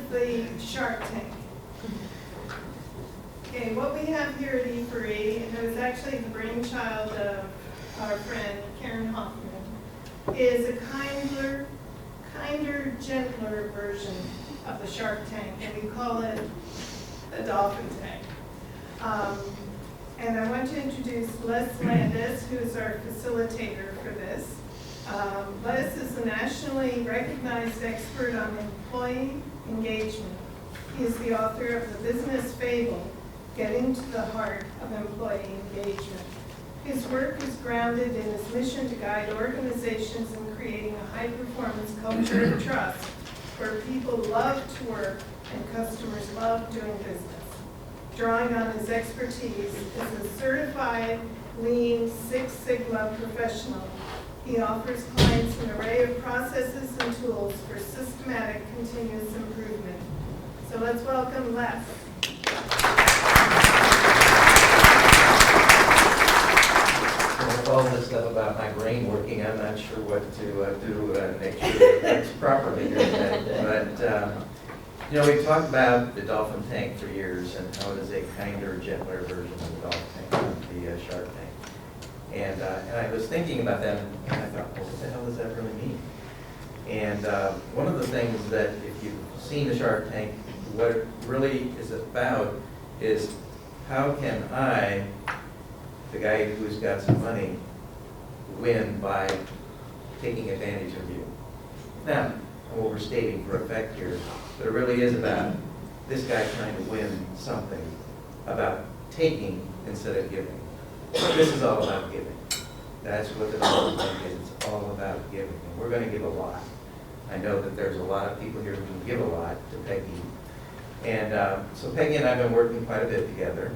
of the Shark Tank. Okay, what we have here at e4e, and it was actually the brainchild of our friend Karen Hoffman, is a kinder, gentler version of the Shark Tank, and we call it the Dolphin Tank. And I want to introduce Les Landis, who is our facilitator for this. Les is a nationally recognized expert on employee engagement. He is the author of the business fable, Getting to the Heart of Employee Engagement. His work is grounded in his mission to guide organizations in creating a high-performance culture of trust where people love to work and customers love doing business. Drawing on his expertise as a certified Lean Six Sigma professional, he offers clients an array of processes and tools for systematic continuous improvement. So let's welcome Les. With all this stuff about my brain working, I'm not sure what to do to make sure that it's properly done. But you know, we've talked about the Dolphin Tank for years and how it is a kinder, gentler version of the Dolphin Tank, the Shark Tank. And I was thinking about that, and I thought, well, what the hell does that really mean? And one of the things that, if you've seen the Shark Tank, what it really is about is how can I, the guy who's got some money, win by taking advantage of you. Now, I'm overstating for effect here, but it really is about this guy trying to win something, about taking instead of giving. This is all about giving. That's what the Dolphin Tank is. It's all about giving. And we're going to give a lot. I know that there's a lot of people here who can give a lot to Peggy. And so Peggy and I have been working quite a bit together.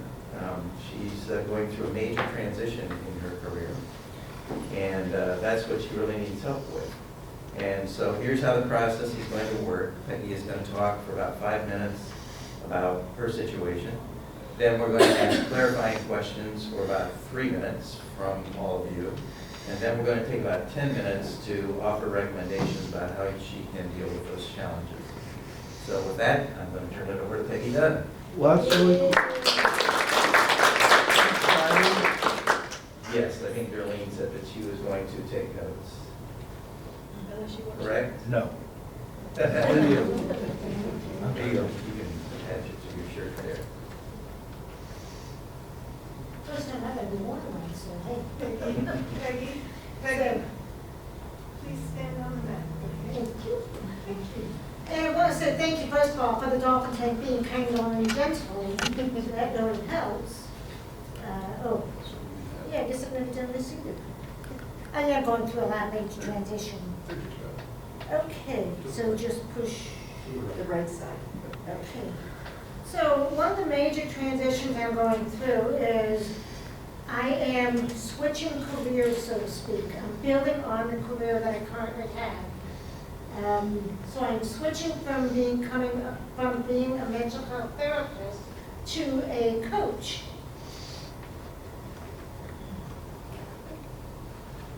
She's going through a major transition in her career. And that's what she really needs help with. And so here's how the process is going to work. Peggy is going to talk for about 5 minutes about her situation. Then we're going to ask clarifying questions for about 3 minutes from all of you. And then we're going to take about 10 minutes to offer recommendations about how she can deal with those challenges. So with that, I'm going to turn it over to Peggy Dunn. Yes, I think Darlene said that she was going to take notes. Correct? No. There you go. You can attach it to your shirt there. First time I've ever worn one, so hey. Peggy, please stand on the mat. Thank you. Thank you. And I want to say thank you, first of all, for the Dolphin Tank being kind and gentle. That really helps. Yeah, I guess I've never done this either. I am going through a lot of major transition. Okay, so just push The right side. Okay. So one of the major transitions I'm going through is I am switching careers, so to speak. I'm building on the career that I currently have. So I'm switching from being a mental health therapist to a coach.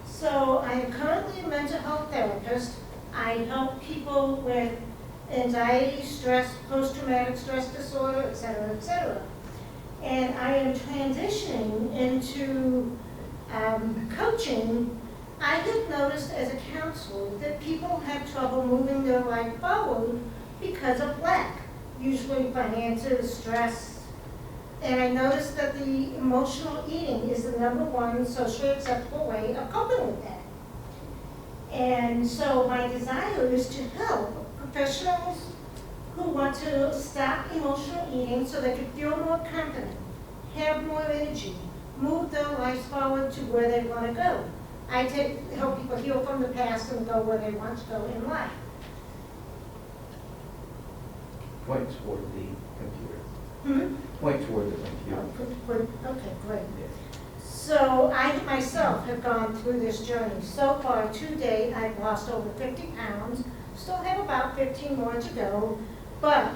So I am currently a mental health therapist. I help people with anxiety, stress, post-traumatic stress disorder, et cetera, et cetera. And I am transitioning into coaching. I have noticed as a counselor that people have trouble moving their life forward because of lack, usually finances, stress. And I noticed that the emotional eating is the #1 socially acceptable way of coping with that. And so my desire is to help professionals who want to stop emotional eating so they can feel more confident, have more energy, move their lives forward to where they want to go. I help people heal from the past and go where they want to go in life. Point toward the computer. Point toward the computer. Okay, great. So I myself have gone through this journey. So far to date, I've lost over 50 pounds. Still have about 15 more to go. But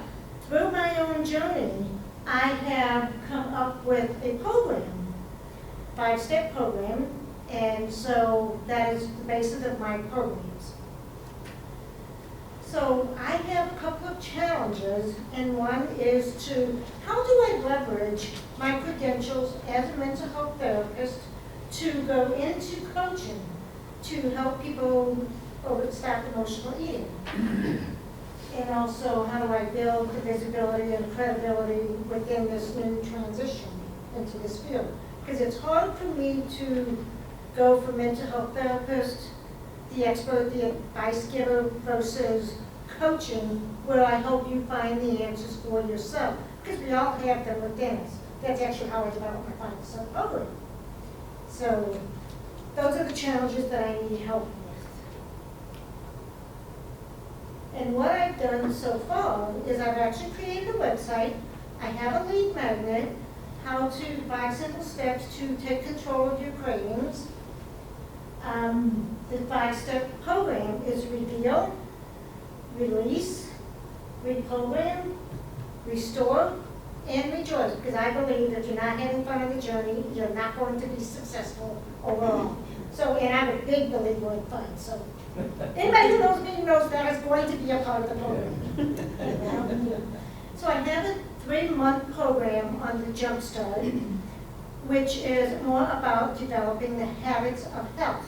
through my own journey, I have come up with a program, 5-step program, and so that is the basis of my programs. So I have a couple of challenges, and one is how do I leverage my credentials as a mental health therapist to go into coaching to help people stop emotional eating? And also, how do I build the visibility and credibility within this new transition into this field? Because it's hard for me to go from mental health therapist, the expert, the advice giver, versus coaching, where I help you find the answers for yourself. Because we all have them within us. That's actually how I developed my Find Yourself program. So those are the challenges that I need help with. And what I've done so far is I've actually created a website. I have a lead magnet, how to 5 simple steps to take control of your cravings. The 5-step program is reveal, release, reprogram, restore, and rejoice. Because I believe if you're not having fun on the journey, you're not going to be successful overall. So, and I'm a big believer in fun. So, anybody who knows me knows that is going to be a part of the program. So I have a 3-month program on the Jumpstart, which is more about developing the habits of health.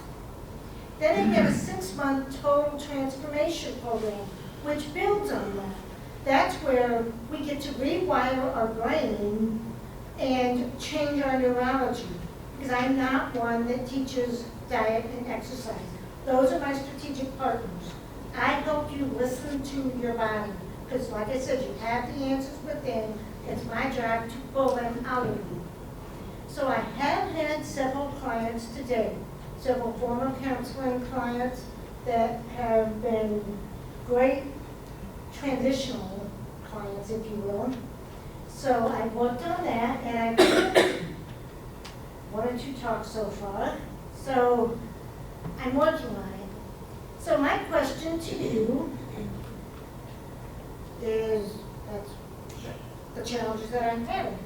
Then I have a 6-month total transformation program, which builds on that. That's where we get to rewire our brain and change our neurology. Because I'm not one that teaches diet and exercise. Those are my strategic partners. I help you listen to your body. Because like I said, you have the answers within. It's my job to pull them out of you. So I have had several clients today, several former counseling clients that have been great transitional clients, if you will. So I worked on that, and I've done 1 or 2 talks so far. So I'm working on it. So my question to you is, that's the challenges that I'm having.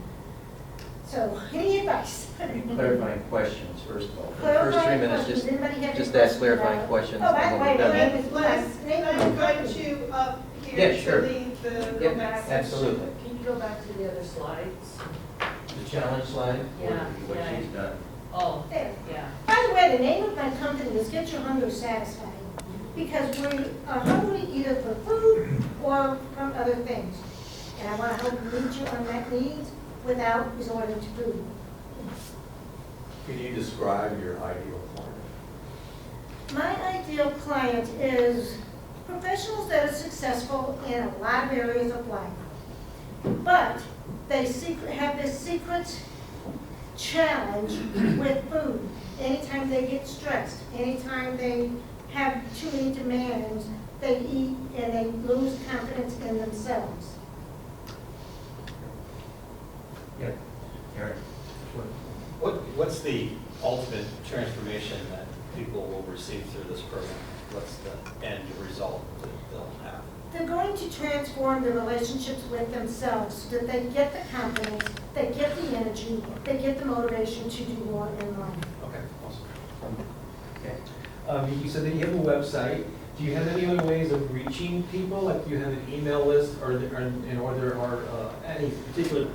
So, any advice? Clarifying questions, first of all. For the Clarifying first 3 minutes, questions. Anybody have any just ask questions clarifying about- questions. Oh, by and the when way, we're my done- name is Les, I invite you up Yeah, here sure. to lead the Yep, robotics. absolutely. Can you go back to the other slides? The challenge slide, Yeah, what yeah. she's done. Oh, There. yeah. By the way, the name of my company is Get Your Hunger Satisfied, because we are hungry either for food or from other things. And I want to help you meet your unmet needs without resorting to food. Can you describe your ideal client? My ideal client is professionals that are successful in a lot of areas of life, but they have this secret challenge with food. Anytime they get stressed, anytime they have too many demands, they eat and they lose confidence in themselves. Yep. Eric? What's the ultimate transformation that people will receive through this program? What's the end result that they'll have? They're going to transform the relationships with themselves so that they get the confidence, they get the energy, they get the motivation to do more in life. Okay, awesome. Okay. You said that you have a website. Do you have any other ways of reaching people? Like, do you have an email list, or there are any particular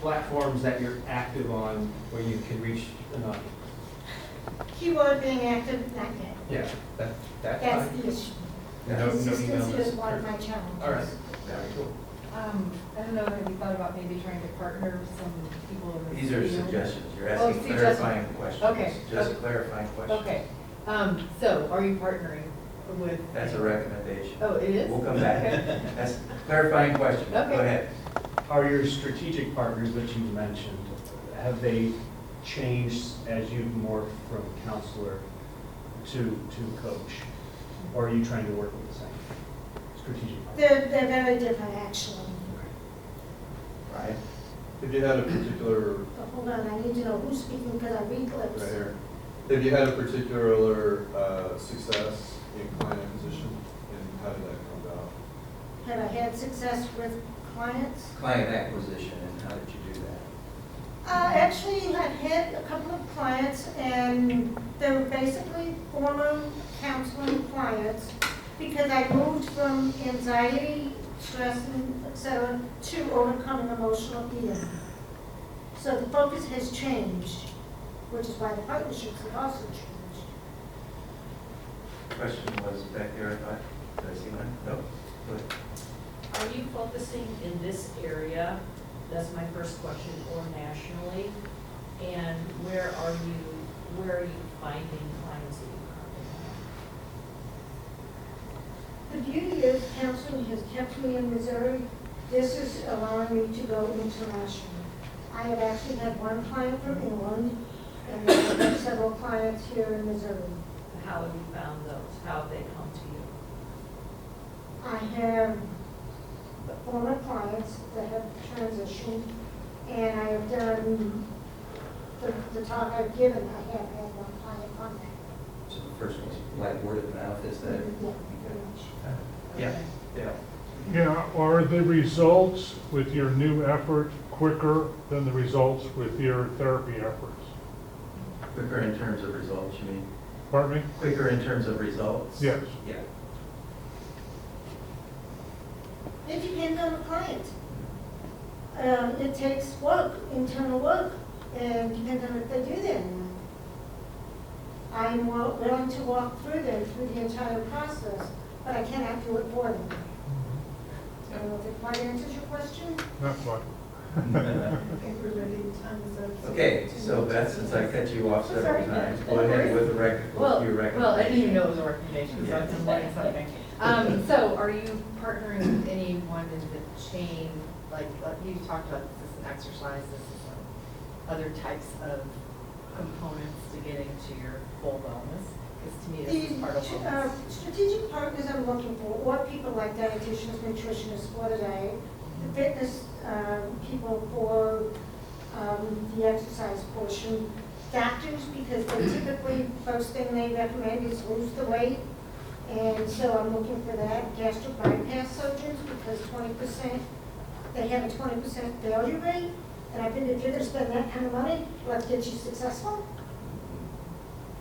platforms that you're active on where you can reach enough? Keyword being active, not yet. Yeah, that's That's fine. the issue. No email Consistency is list. one of my challenges. All right, very cool. I don't know, have you thought about maybe trying to partner with some people in the These are field? suggestions. You're Oh, asking suggestions. clarifying questions. Okay. Just Okay. clarifying questions. Okay, so are you partnering with? That's a recommendation. Oh, it is? We'll come back. Okay. That's clarifying question. Go Okay. ahead. Are your strategic partners that you mentioned, have they changed as you've morphed from counselor to coach? Or are you trying to work with the same strategic partners? They're very different, actually. Right. Have you had a particular, But hold on, I need to know who's speaking because I read lips. right here, have you had a particular success in client acquisition, and how did that come about? Have I had success with clients? Client acquisition, and how did you do that? Actually, I've had a couple of clients, and they were basically former counseling clients Because I moved from anxiety, stress, and et cetera, to overcoming emotional eating. So the focus has changed, which is why the partnerships have also changed. Question was back there, I thought. Did I see one? No? Go ahead. Are you focusing in this area, that's my first question, or nationally? And where are you finding clients that you currently The beauty is counseling has kept me in Missouri. This is allowing me to go international. I have actually had one client from England, and then I've had several clients here in Missouri. have? How have you found those? How have they come to you? I have former clients that have transitioned, and I have done, the talk I've given, I have had one client on that. So the first one's like word of mouth, is that? Yeah, pretty much. Yeah, yeah. Yeah, are the results with your new effort quicker than the results with your therapy efforts? Quicker in terms of results, you mean? Pardon me? Quicker in terms of results? Yes. Yeah. It depends on the client. It takes work, internal work, and depends on if they do that or not. I'm willing to walk through them through the entire process, but I cannot do it for them. I don't know if it quite answers your question. Not quite. I think we're ready, time is up. Okay, so Beth, since I cut you off several Sorry. times, go ahead with the your recommendation. Well, I didn't even know it was a recommendation, so I was learning something. So are you partnering with anyone in the chain, like you talked about this is an exercise, this is other types of components to getting to your full wellness? Because to me, this is part of wellness. Strategic partners I'm looking for, or people like dietitians, nutritionists, what are they? The fitness people for the exercise portion. Doctors, because they typically, first thing they recommend is lose the weight. And so I'm looking for that. Gastric bypass surgeons, because 20%, they have a 20% failure rate. And I think if you're gonna spend that kind of money, let's get you successful.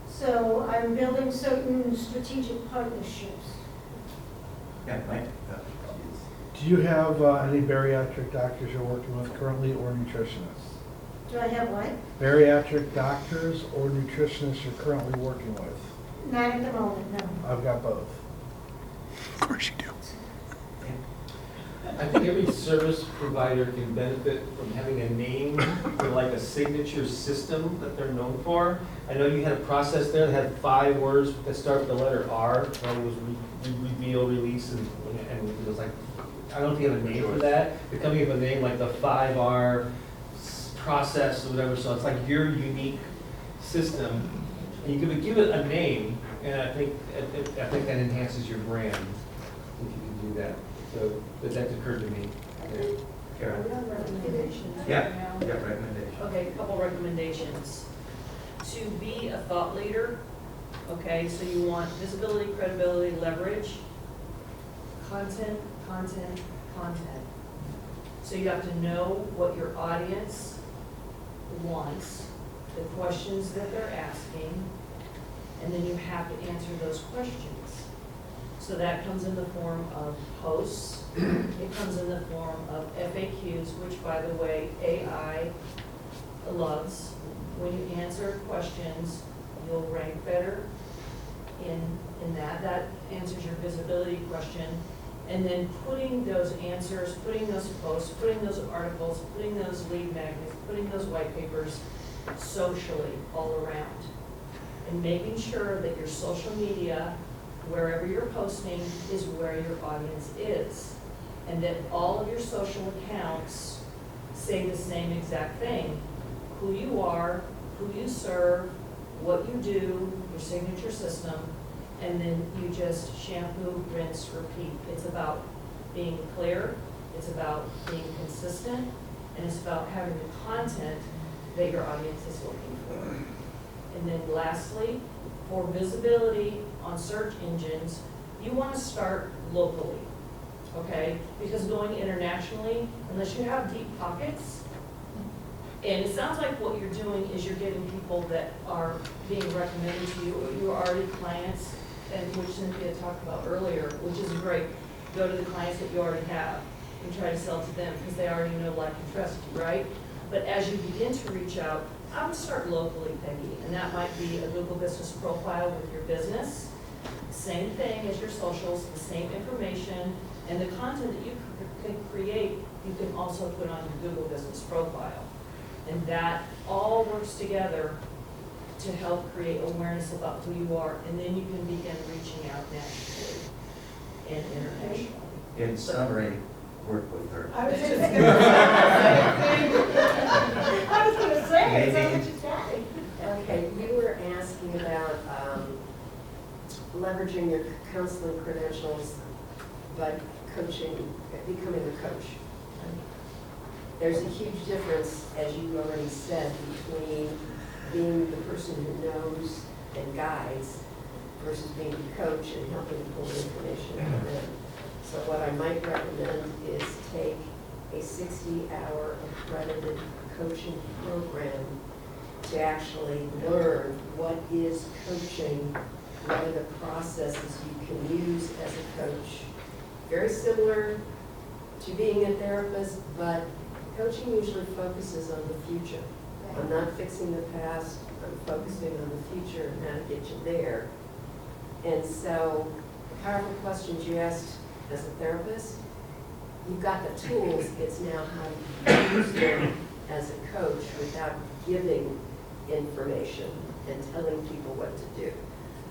So I'm building certain strategic partnerships. Yeah, Mike? Do you have any bariatric doctors you're working with currently or nutritionists? Do I have what? Bariatric doctors or nutritionists you're currently working with? Not at the moment, no. I've got both. Of course you do. I think every service provider can benefit from having a name for like a signature system that they're known for. I know you had a process there that had 5 words that start with the letter R. One was reveal, release, and it was like, I don't know if you have a name for that. They're coming up with a name like the 5R process or whatever, so it's like your unique system. And you can give it a name, and I think that enhances your brand if you can do that. So, but that occurred to me. Karen? Recommendations right Yeah, now? yeah, recommendation. Okay, a couple recommendations. To be a thought leader, okay, so you want visibility, credibility, leverage, content, content, content. So you have to know what your audience wants, the questions that they're asking, and then you have to answer those questions. So that comes in the form of posts, it comes in the form of FAQs, which, by the way, AI loves. When you answer questions, you'll rank better in that. That answers your visibility question. And then putting those answers, putting those posts, putting those articles, putting those lead magnets, putting those white papers socially all around. And making sure that your social media, wherever you're posting, is where your audience is. And that all of your social accounts say the same exact thing. Who you are, who you serve, what you do, your signature system, and then you just shampoo, rinse, repeat. It's about being clear, it's about being consistent, and it's about having the content that your audience is looking for. And then lastly, for visibility on search engines, you want to start locally, okay? Because going internationally, unless you have deep pockets, and it sounds like what you're doing is you're getting people that are being recommended to you, or you're already clients, and which Cynthia talked about earlier, which is great. Go to the clients that you already have and try to sell to them because they already know, like, and trust you, right? But as you begin to reach out, I would start locally, Peggy, and that might be a Google business profile with your business. Same thing as your socials, the same information, and the content that you can create, you can also put on your Google business profile. And that all works together to help create awareness about who you are, and then you can begin reaching out nationally and internationally. In summary, work with her. I was just gonna say, I was gonna say, it's not what you said. Okay, you were asking about leveraging your counseling credentials, but coaching, becoming a coach. There's a huge difference, as you already said, between being the person who knows and guides versus being a coach and helping to pull information from them. So what I might recommend is take a 60-hour accredited coaching program to actually learn what is coaching, what are the processes you can use as a coach. Very similar to being a therapist, but coaching usually focuses on the future. I'm not fixing the past, I'm focusing on the future and how to get you there. And so, the powerful questions you asked as a therapist, you've got the tools, it's now how you use them as a coach without giving information and telling people what to do.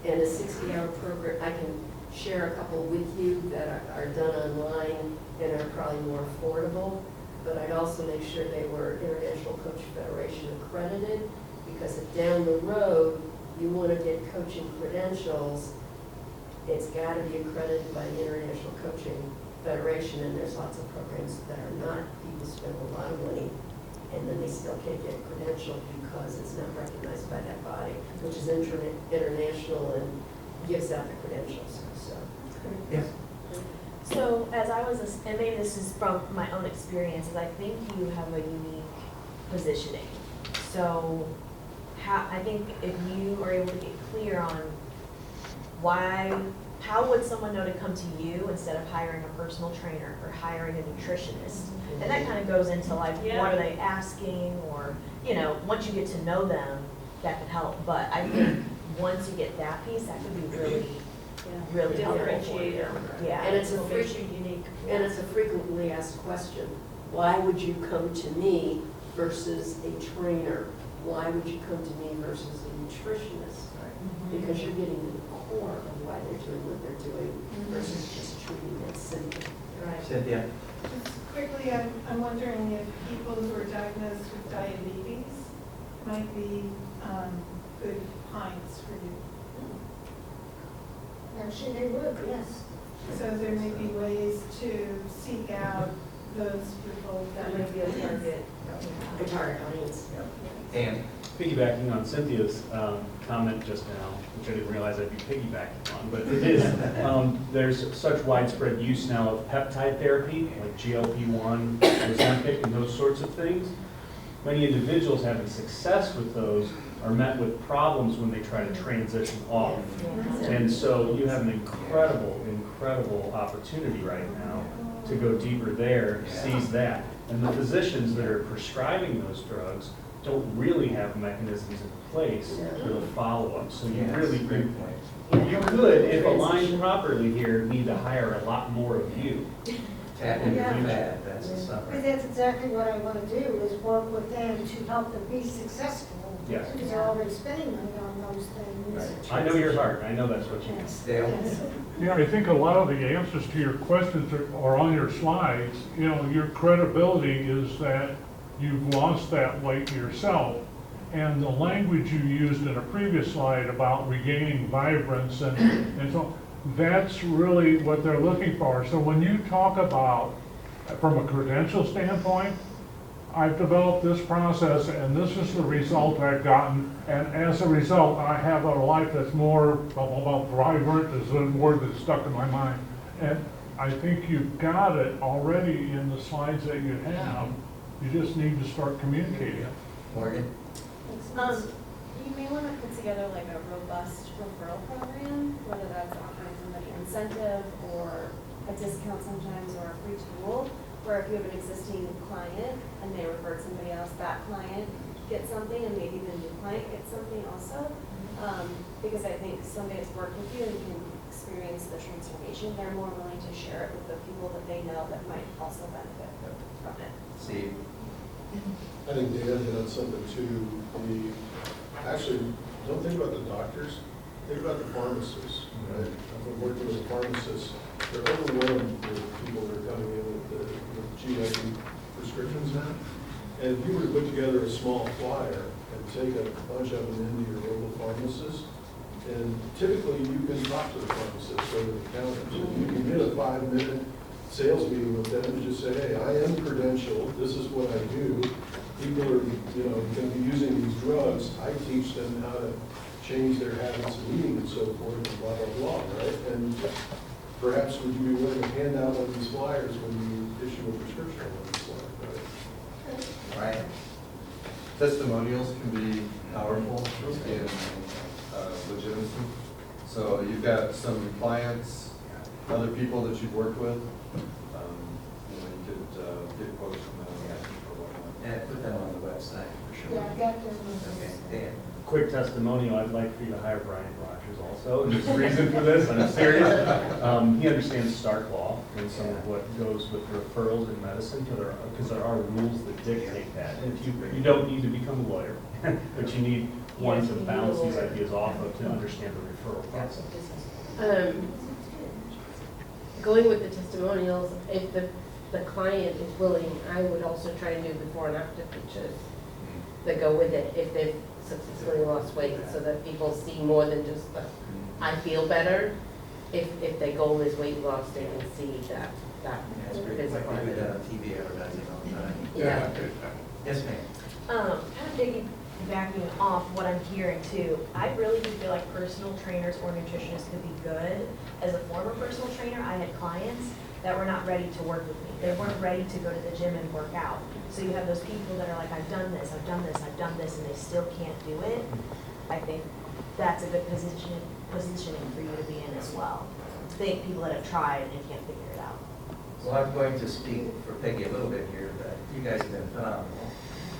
And a 60-hour program, I can share a couple with you that are done online and are probably more affordable, but I'd also make sure they were International Coach Federation accredited, because if down the road you want to get coaching credentials, it's got to be accredited by the International Coaching Federation, and there's lots of programs that are not. People spend a lot of money and then they still can't get credentialed because it's not recognized by that body, which is international and gives out the credentials, so. Yes. So as I was, and maybe this is from my own experiences, I think you have a unique positioning. So I think if you are able to get clear on how would someone know to come to you instead of hiring a personal trainer or hiring a nutritionist? And that kind of goes into like, what are they asking, or, once you get to know them, that could help. But I think once you get that piece, that could be really helpful for you. Yeah. And it's a frequently asked question. Why would you come to me versus a trainer? Why would you come to me versus a nutritionist? Because you're getting to the core of why they're doing what they're doing versus just treating it simply. Right. Cynthia? Just quickly, I'm wondering if people who are diagnosed with diabetes might be good clients for you. Actually, they would, yes. So there may be ways to seek out those people That may be a target. The target audience. And Piggybacking on Cynthia's comment just now, which I didn't realize I'd be piggybacking on, but it is, there's such widespread use now of peptide therapy, like GLP-1, Ozempic, and those sorts of things. Many individuals having success with those are met with problems when they try to transition off. And so you have an incredible opportunity right now to go deeper there, seize that. And the physicians that are prescribing those drugs don't really have mechanisms in place for the follow-up. So you really great do. point. You could, if aligned properly here, need to hire a lot more of you. Tap into Yeah. that, that's the But summary. that's exactly what I want to do, is work with them to help them be successful. Yes. Because they're already spending money on those things. I know your heart, I know that's what you need. Yes. Dale? Yes. Yeah, I think a lot of the answers to your questions are on your slides. Your credibility is that you've lost that weight yourself. And the language you used in a previous slide about regaining vibrance and so, that's really what they're looking for. So when you talk about, from a credential standpoint, I've developed this process and this is the result I've gotten, and as a result, I have a life that's more vibrant is the word that's stuck in my mind. And I think you've got it already in the slides that you have. You just need to start communicating. Morgan? You may want to put together like a robust referral program, whether that's offering somebody incentive or a discount sometimes or a free tool, where if you have an existing client and they refer somebody else, that client gets something and maybe the new client gets something also. Because I think somebody that's worked with you and can experience the transformation, they're more willing to share it with the people that they know that might also benefit from it. Steve? I think Dan hit on something too. Actually, don't think about the doctors, think about the pharmacists, right? I've been working with pharmacists, they're overwhelmed with people that are coming in with GIP prescriptions now. And if you were to put together a small flyer and take a bunch of them into your local pharmacist, and typically you can talk to the pharmacist over the counter. So you can get a 5-minute sales meeting with them and just say, hey, I am credentialed, this is what I do. People are, going to be using these drugs. I teach them how to change their habits of eating and so forth, and blah, blah, blah, right? And perhaps would you be willing to hand out one of these flyers when you issue a prescription on this flyer, right? Right. Testimonials can be powerful in legitimacy. So you've got some clients, other people that you've worked with, you could get quotes from them or whatnot. And put them on the website for sure. Yeah, I got this. Okay, Dan? Quick testimonial, I'd like for you to hire Brian Rogers also, and there's a reason for this, and I'm serious. He understands Stark law and some of what goes with referrals in medicine, because there are rules that dictate that. And if you don't need to become a lawyer, but you need one to bounce these ideas off of to understand the referral process. Going with the testimonials, if the client is willing, I would also try to do before and after pictures that go with it if they've successfully lost weight, so that people see more than just the, I feel better. If their goal is weight loss, they can see that That's great. physical. Like we do that on TV advertising all the time. Yeah. Yes, ma'am? Kind of piggybacking off what I'm hearing too, I really do feel like personal trainers or nutritionists could be good. As a former personal trainer, I had clients that were not ready to work with me. They weren't ready to go to the gym and work out. So you have those people that are like, I've done this, I've done this, I've done this, and they still can't do it. I think that's a good positioning for you to be in as well. Think people that have tried and can't figure it out. Well, I'm going to speak for Peggy a little bit here, but you guys have been phenomenal.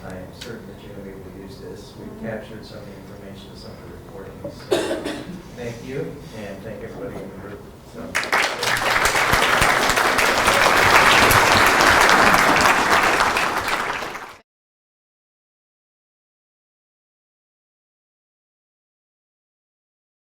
I am certain that you're going to be able to use this. We've captured some of the information, some of the recordings. So, thank you, and thank everybody in the group. So.